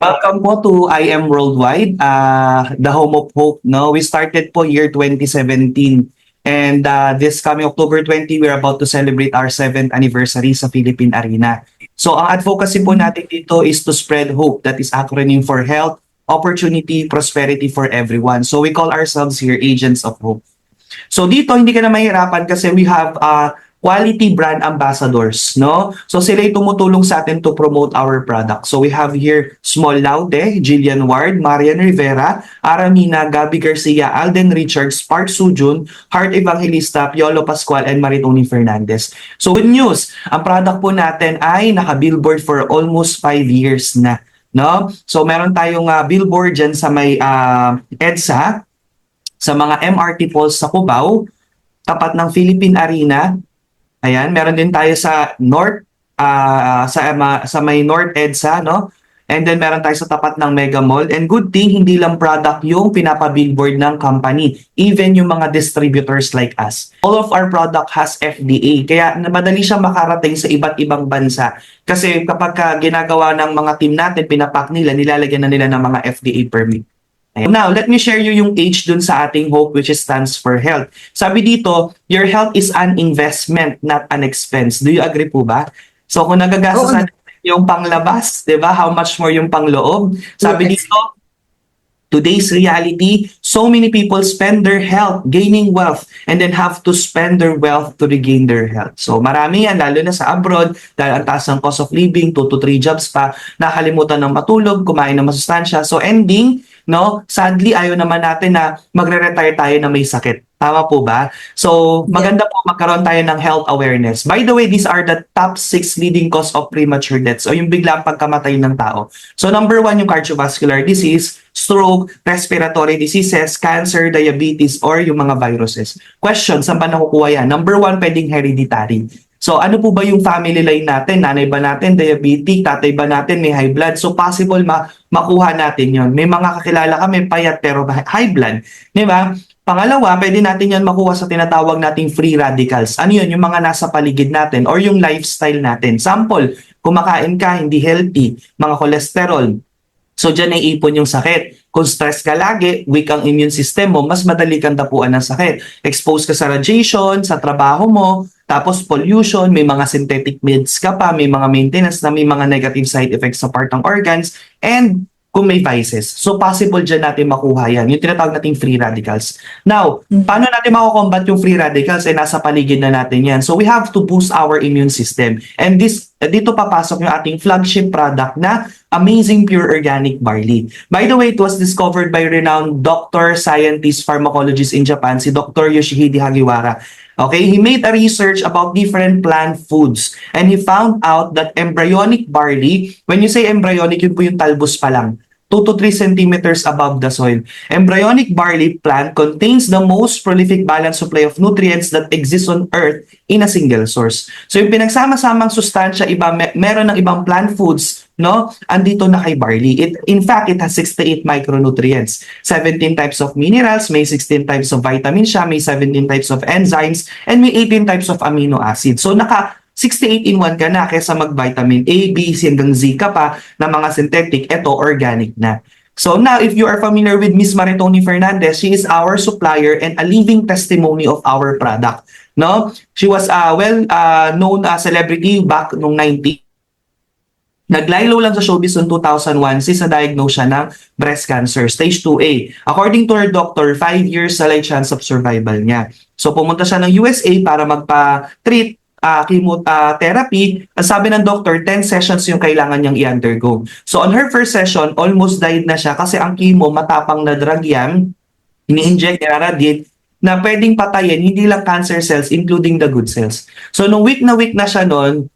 Welcome po to I Am Worldwide, the home of hope. No, we started po year 2017, and this coming October 20, we're about to celebrate our 7th anniversary sa Philippine Arena. So ang advocacy po natin dito is to spread hope. That is acronym for health, opportunity, prosperity for everyone. So we call ourselves here agents of hope. So dito hindi ka na mahirapan kasi we have quality brand ambassadors, no? So sila ay tumutulong sa atin to promote our product. So we have here Small Laude, Jillian Ward, Marian Rivera, Aramina, Gabby Garcia, Alden Richards, Park Sujun, Heart Evangelista, Piolo Pascual, and Maritoni Fernandez. So good news, ang product po natin ay naka-billboard for almost 5 years na, no? So meron tayong billboard dyan sa may EDSA, sa mga MRT poles sa Cubao, tapat ng Philippine Arena. Ayan, meron din tayo sa North, sa may North EDSA, no? And then meron tayo sa tapat ng Mega Mall. And good thing, hindi lang product yung pinapa-billboard ng company. Even yung mga distributors like us. All of our product has FDA. Kaya madali siyang makarating sa iba't ibang bansa. Kasi kapag ginagawa ng mga team natin, pinapak nila, nilalagyan na nila ng mga FDA permit. Now, let me share you yung H dun sa ating hope, which stands for health. Sabi dito, your health is an investment, not an expense. Do you agree po ba? So kung nagagastos natin yung panglabas, di ba? How much more yung pangloob? Sabi dito, today's reality, so many people spend their health gaining wealth and then have to spend their wealth to regain their health. So marami yan, lalo na sa abroad, dahil ang taas ng cost of living, 2 to 3 jobs pa, nakalimutan ng matulog, kumain ng masustansya. So ending, no, sadly, ayaw naman natin na magre-retire tayo na may sakit. Tama po ba? So, maganda po magkaroon tayo ng health awareness. By the way, these are the top 6 leading cause of premature deaths o yung biglang pagkamatay ng tao. So, number 1 yung cardiovascular disease, stroke, respiratory diseases, cancer, diabetes, or yung mga viruses. Question, saan ba nakukuha yan? Number 1, pwedeng hereditary. So, ano po ba yung family line natin? Nanay ba natin diabetic? Tatay ba natin may high blood? So, possible makuha natin yon. May mga kakilala kami payat pero high blood. Di ba? Pangalawa, pwede natin yan makuha sa tinatawag nating free radicals. Ano yun? Yung mga nasa paligid natin or yung lifestyle natin. Sample, kumakain ka, hindi healthy, mga cholesterol. So, dyan naiipon yung sakit. Kung stress ka lagi, weak ang immune system mo, mas madali kang tapuan ng sakit. Expose ka sa radiation, sa trabaho mo, tapos pollution, may mga synthetic meds ka pa, may mga maintenance na may mga negative side effects sa part ng organs, and kung may vices. So, possible dyan natin makuha yan. Yung tinatawag nating free radicals. Now, paano natin makukombat yung free radicals? Eh, nasa paligid na natin yan. So, we have to boost our immune system. And dito papasok yung ating flagship product na Amazing Pure Organic Barley. By the way, it was discovered by renowned doctor, scientist, pharmacologist in Japan, si Dr. Yoshihide Hagiwara. Okay, he made a research about different plant foods and he found out that embryonic barley, when you say embryonic, yun po yung talbos pa lang, 2 to 3 centimeters above the soil. Embryonic barley plant contains the most prolific balanced supply of nutrients that exist on earth in a single source. So yung pinagsama-samang sustansya, meron ng ibang plant foods, no? Andito na kay barley. In fact, it has 68 micronutrients, 17 types of minerals, may 16 types of vitamins siya, may 17 types of enzymes, and may 18 types of amino acids. So 68 in 1 ka na kaysa mag-vitamin A, B, C hanggang Z ka pa na mga synthetic, eto organic na. So now, if you are familiar with Miss Maritoni Fernandez, she is our supplier and a living testimony of our product. No? She was a well-known celebrity back noong 90s. Nag-lie-low lang sa showbiz noong 2001 since na-diagnose siya ng breast cancer, stage 2A. According to her doctor, 5 years na lang chance of survival niya. So pumunta siya ng USA para magpa-treat chemotherapy. Sabi ng doctor, 10 sessions yung kailangan niyang i-undergo. So on her first session, almost died na siya kasi ang chemo, matapang na drug yan, ini-inject, niraradiate, na pwedeng patayin, hindi lang cancer cells, including the good cells. So nung weak na siya noon,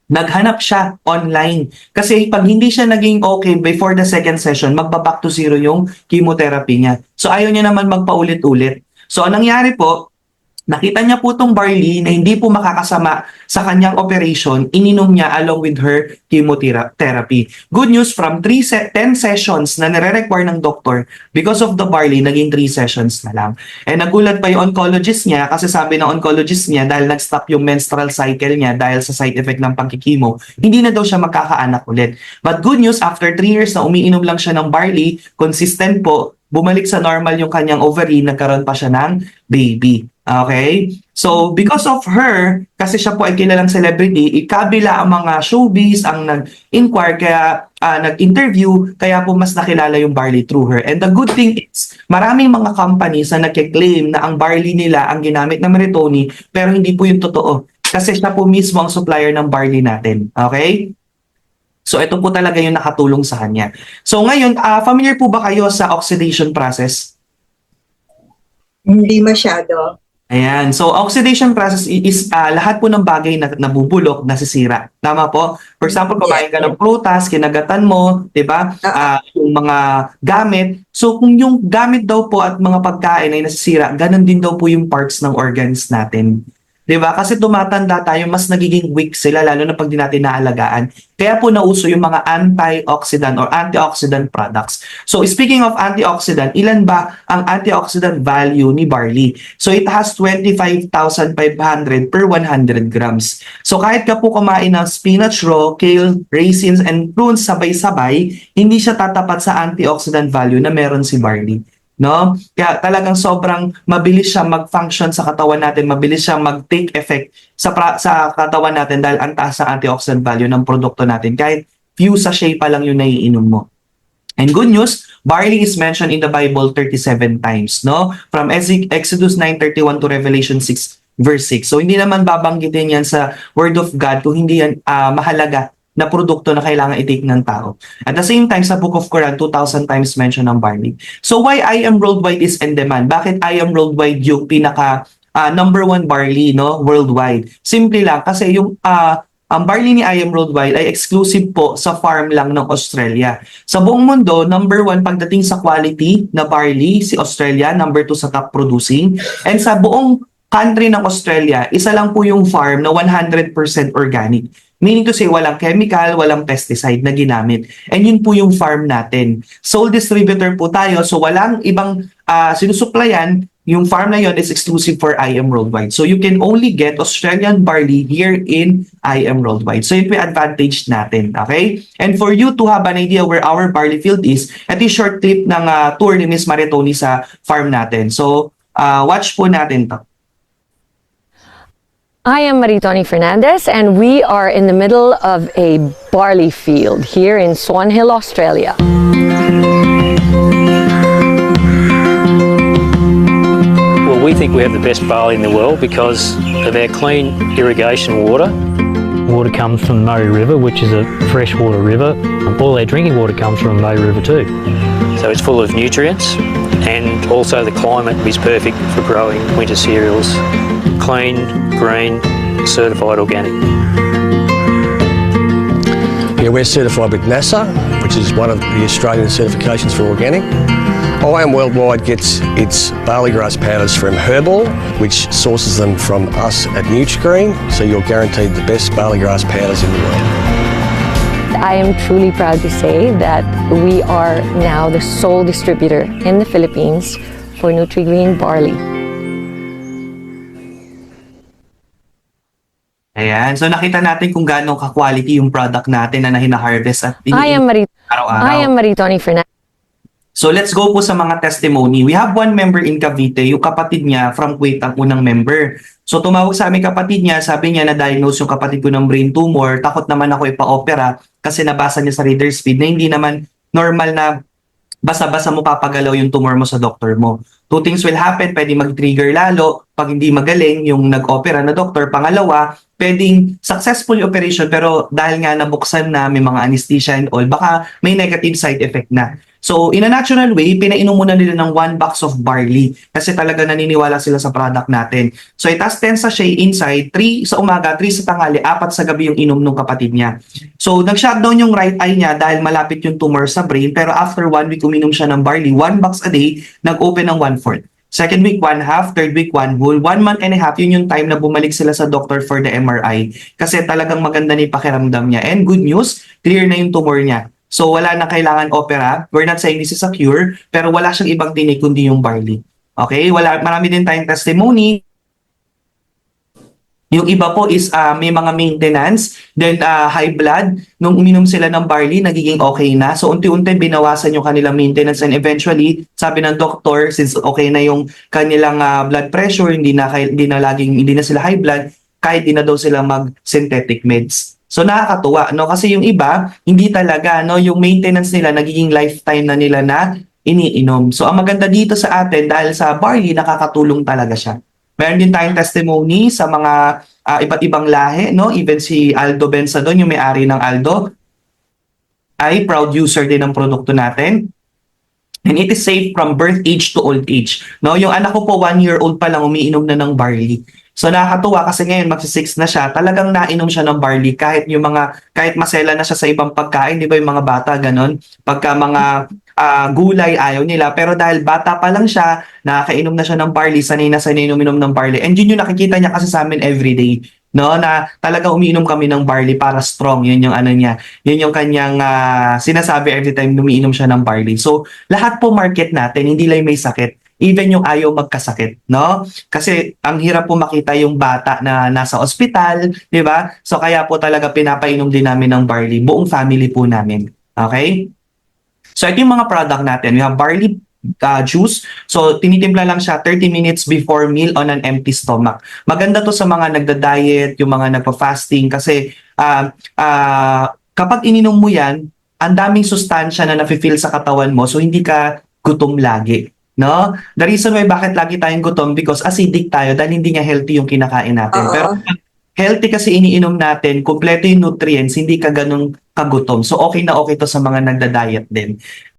naghanap siya online. Kasi pag hindi siya naging okay before the second session, magba-back to zero yung chemotherapy niya. So ayaw niya naman magpaulit-ulit. So anong nangyari po, Nakita niya po tong barley na hindi po makakasama sa kanyang operation, ininom niya along with her chemotherapy. Good news, from 10 sessions na nire-require ng doktor, because of the barley, naging 3 sessions na lang. And nagulat pa yung oncologist niya kasi sabi ng oncologist niya dahil nag-stop yung menstrual cycle niya dahil sa side effect ng pagkikimo, hindi na daw siya magkakaanak ulit. But good news, after 3 years na umiinom lang siya ng barley, consistent po, bumalik sa normal yung kanyang ovary, nagkaroon pa siya ng baby. Okay? So, because of her, kasi siya po ay kilalang celebrity, ikabila ang mga showbiz ang nag-inquire, kaya nag-interview, kaya po mas nakilala yung barley through her. And the good thing is, maraming mga companies na nagke-claim na ang barley nila ang ginamit ng Meritoni, pero hindi po yung totoo. Kasi siya po mismo ang supplier ng barley natin. Okay? So, ito po talaga yung nakatulong sa kanya. So, ngayon, familiar po ba kayo sa oxidation process? Hindi masyado. Ayan. So, oxidation process is lahat po ng bagay na nabubulok, nasisira. Tama po? For example, kumain ka ng prutas, kinagatan mo, di ba? Yung mga gamit. So, kung yung gamit daw po at mga pagkain ay nasisira, ganun din daw po yung parts ng organs natin. 'Di ba? Kasi tumatanda tayo, mas nagiging weak sila lalo na pag di natin naalagaan. Kaya po nauso yung mga antioxidant or antioxidant products. So speaking of antioxidant, ilan ba ang antioxidant value ni barley? So it has 25,500 per 100 grams. So kahit ka po kumain ng spinach raw, kale, raisins, and prunes sabay-sabay, hindi siya tatapat sa antioxidant value na meron si barley. No? Kaya talagang sobrang mabilis siya mag-function sa katawan natin, mabilis siya mag-take effect sa katawan natin dahil ang taas sa antioxidant value ng produkto natin. Kahit few sachet pa lang yung naiinom mo. And good news, barley is mentioned in the Bible 37 times, no? From Exodus 9:31 to Revelation 6 verse 6. So hindi naman babanggitin yan sa Word of God kung hindi yan mahalaga na produkto na kailangan i-take ng tao. At the same time, sa Book of Quran, 2,000 times mention ng barley. So why I Am Worldwide is in demand? Bakit I Am Worldwide yung pinaka number 1 barley, no, worldwide? Simple lang, kasi yung ang barley ni I Am Worldwide ay exclusive po sa farm lang ng Australia. Sa buong mundo, number 1 pagdating sa quality na barley, si Australia, number 2 sa top producing. And sa buong country ng Australia, isa lang po yung farm na 100% organic. Meaning to say, walang chemical, walang pesticide na ginamit. And yun po yung farm natin. Sole distributor po tayo, so walang ibang sinusuplayan. Yung farm na yun is exclusive for I Am Worldwide. So you can only get Australian barley here in I Am Worldwide. So yun po yung advantage natin. Okay? And for you to have an idea where our barley field is, ito yung short clip ng tour ni Miss Maritoni sa farm natin. So watch po natin to. I am Maritoni Fernandez, and we are in the middle of a barley field here in Swan Hill, Australia. Well, we think we have the best barley in the world because of our clean irrigation water. Water comes from the Murray River, which is a freshwater river. All our drinking water comes from the Murray River too. So it's full of nutrients, and also the climate is perfect for growing winter cereals. Clean, green, certified organic. Yeah, we're certified with NASA, which is one of the Australian certifications for organic. I Am Worldwide gets its barley grass powders from Herbal, which sources them from us at Nutrigreen, so you're guaranteed the best barley grass powders in the world. I am truly proud to say that we are now the sole distributor in the Philippines for Nutrigreen barley. Ayan. So nakita natin kung gaano ka-quality yung product natin na hina-harvest at I am araw-araw. Maritoni Fernandez. So let's go po sa mga testimony. We have one member in Cavite, yung kapatid niya from Kuwait ang unang member. So tumawag sa aming kapatid niya, sabi niya na-diagnose yung kapatid ko ng brain tumor. Takot naman ako ipa-opera kasi nabasa niya sa reader's feed na hindi naman normal na basa-basa mo papagalaw yung tumor mo sa doktor mo. Two things will happen, pwede mag-trigger lalo pag hindi magaling yung nag-opera na doktor. Pangalawa, pwedeng successful yung operation pero dahil nga nabuksan na, may mga anesthesia and all, baka may negative side effect na. So, in a natural way, pinainom muna nila ng 1 box of barley kasi talaga naniniwala sila sa product natin. So, it has 10 sachet inside, 3 sa umaga, 3 sa tanghali, 4 sa gabi yung inom ng kapatid niya. So, nag-shutdown yung right eye niya dahil malapit yung tumor sa brain pero after 1 week uminom siya ng barley, 1 box a day, nag-open ng 1/4. Second week, 1/2. Third week, 1 whole. 1 month and a half, yun yung time na bumalik sila sa doctor for the MRI. Kasi talagang maganda na yung pakiramdam niya. And good news, clear na yung tumor niya. So wala na kailangan opera. We're not saying this is a cure, pero wala siyang ibang tinik kundi yung barley. Okay? Marami din tayong testimony. Yung iba po is may mga maintenance, then high blood. Nung uminom sila ng barley, nagiging okay na. So unti-unti binawasan yung kanilang maintenance and eventually, sabi ng doktor, since okay na yung kanilang blood pressure, hindi na sila high blood, kahit di na daw sila mag-synthetic meds. So nakakatuwa, no? Kasi yung iba, hindi talaga, no? Yung maintenance nila, nagiging lifetime na nila na iniinom. So ang maganda dito sa atin, dahil sa barley, nakakatulong talaga siya. Meron din tayong testimony sa mga iba't ibang lahi, no? Even si Aldo Benzadon, yung may-ari ng Aldo, ay proud user din ng produkto natin. And it is safe from birth age to old age. No, yung anak ko po 1-year-old pa lang umiinom na ng barley. So nakakatuwa kasi ngayon magsi-6 na siya, talagang nainom siya ng barley kahit masela na siya sa ibang pagkain, di ba yung mga bata ganon, pagka mga gulay ayaw nila, pero dahil bata pa lang siya, nakakainom na siya ng barley, sanay na uminom ng barley. And yun yung nakikita niya kasi sa amin everyday, no, na talagang umiinom kami ng barley para strong. Yun yung ano niya, yun yung kanyang sinasabi every time umiinom siya ng barley. So lahat po market natin, hindi lang may sakit, even yung ayaw magkasakit, no? Kasi ang hirap po makita yung bata na nasa ospital, di ba? So kaya po talaga pinapainom din namin ng barley, buong family po namin. Okay? So ito yung mga product natin. We have barley juice. So tinitimpla lang siya 30 minutes before meal on an empty stomach. Maganda to sa mga nagda-diet, yung mga nagpa-fasting kasi kapag ininom mo yan, ang daming sustansya na nafe-feel sa katawan mo, so hindi ka gutom lagi. No? The reason why bakit lagi tayong gutom, because acidic tayo dahil hindi nga healthy yung kinakain natin. Pero healthy kasi iniinom natin, kumpleto yung nutrients, hindi ka ganun kagutom. So okay na okay to sa mga nagda-diet din.